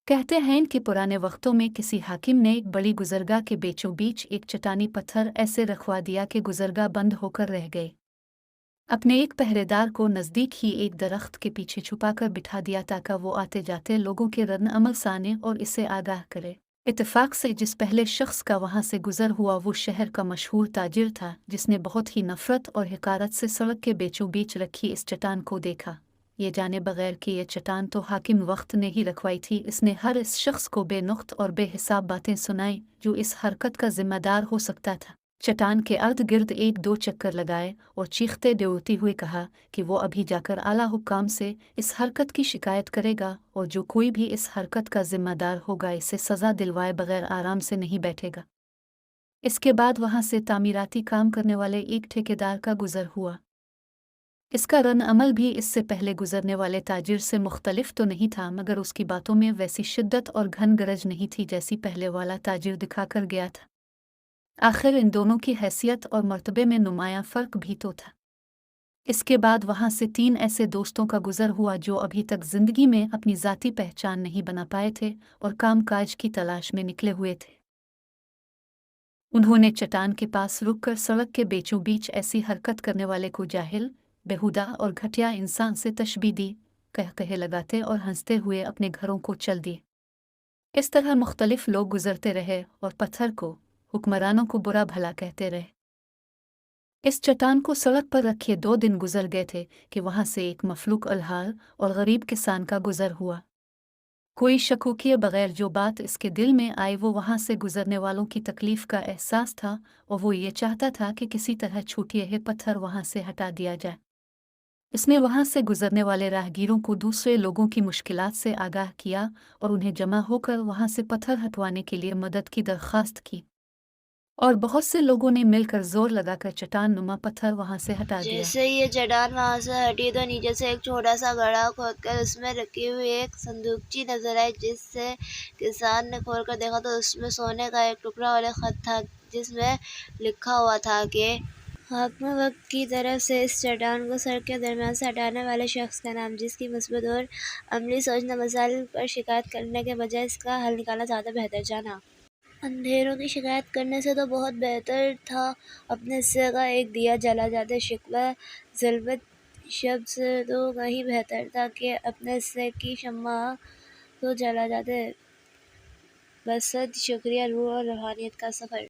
कहते हैं कि पुराने वक्तों में किसी हाकिम ने एक बड़ी गुजरगाह के बीचों बीच एक चट्टानी पत्थर ऐसे रखवा दिया कि गुजरगाह बंद होकर रह गई। अपने एक पहरेदार को नजदीक ही एक दरख्त के पीछे छुपाकर बिठा दिया ताकि वो आते जाते लोगों के रद्द अमल साने और इससे आगाह करे। इत्तेफाक से जिस पहले शख्स का वहां से गुजर हुआ वो शहर का मशहूर ताजिर था, जिसने बहुत ही नफरत और हिकारत से सड़क के बीचों बीच रखी इस चट्टान को देखा, ये जाने बगैर कि ये चट्टान तो हाकिम वक्त ने ही रखवाई थी। इसने हर इस शख्स को बेनुख्त और बेहिसाब बातें सुनाई जो इस हरकत का जिम्मेदार हो सकता था। चट्टान के अर्द गिर्द एक दो चक्कर लगाए और चीखते डेवती हुए कहा कि वो अभी जाकर आला हुक्काम से इस हरकत की शिकायत करेगा और जो कोई भी इस हरकत का जिम्मेदार होगा इसे सज़ा दिलवाए बगैर आराम से नहीं बैठेगा। इसके बाद वहां से तामीराती काम करने वाले एक ठेकेदार का गुजर हुआ। इसका रन अमल भी इससे पहले गुजरने वाले ताजिर से मुख्तलिफ तो नहीं था, मगर उसकी बातों में वैसी शिद्दत और घन गरज नहीं थी जैसी पहले वाला ताजिर दिखाकर गया था। आखिर इन दोनों की हैसियत और मर्तबे में नुमायां फ़र्क भी तो था। इसके बाद वहां से तीन ऐसे दोस्तों का गुजर हुआ जो अभी तक जिंदगी में अपनी ज़ाती पहचान नहीं बना पाए थे और कामकाज की तलाश में निकले हुए थे। उन्होंने चट्टान के पास रुककर सड़क के बीचों बीच ऐसी हरकत करने वाले को जाहिल, बेहुदा और घटिया इंसान से तशबीह दी, कहे लगाते और हंसते हुए अपने घरों को चल दिए। इस तरह मुख्तलिफ लोग गुजरते रहे और पत्थर को, हुक्मरानों को बुरा भला कहते रहे। इस चट्टान को सड़क पर रखे 2 दिन गुजर गए थे कि वहां से एक मफलूक अलहार और गरीब किसान का गुजर हुआ। कोई शकू किए बगैर जो बात इसके दिल में आई वो वहां से गुजरने वालों की तकलीफ का एहसास था, और वो ये चाहता था कि किसी तरह छूटे हुए पत्थर वहां से हटा दिया जाए। इसने वहां से गुजरने वाले राहगीरों को दूसरे लोगों की मुश्किलात से आगाह किया और उन्हें जमा होकर वहां से पत्थर हटवाने के लिए मदद की दरख्वास्त की, और बहुत से लोगों ने मिलकर जोर लगाकर चट्टान नुमा पत्थर वहां से हटा दिया। जैसे ये चट्टान वहाँ से हटी तो नीचे से एक छोटा सा घड़ा खोदकर उसमें रखी हुई एक संदूकची नजर आई, जिससे किसान ने खोलकर देखा तो उसमें सोने का एक टुकड़ा और एक खत था, जिसमें लिखा हुआ था कि हाकिम वक्त की तरफ से इस चट्टान को सड़क के दरमियान से हटाने वाले शख्स का नाम, जिसकी मुस्बत और अमली सोचना मसाइल पर शिकायत करने के बजाय इसका हल निकालना ज़्यादा बेहतर जाना। अंधेरों की शिकायत करने से तो बहुत बेहतर था अपने हिस्से का एक दिया जला जाता। शिकवा ज़ल्फ़त शब्द से तो कहीं बेहतर था कि अपने हिस्से की शम्मा तो जला जाते। बसत शुक्रिया, रूह और रूहानियत का सफ़र।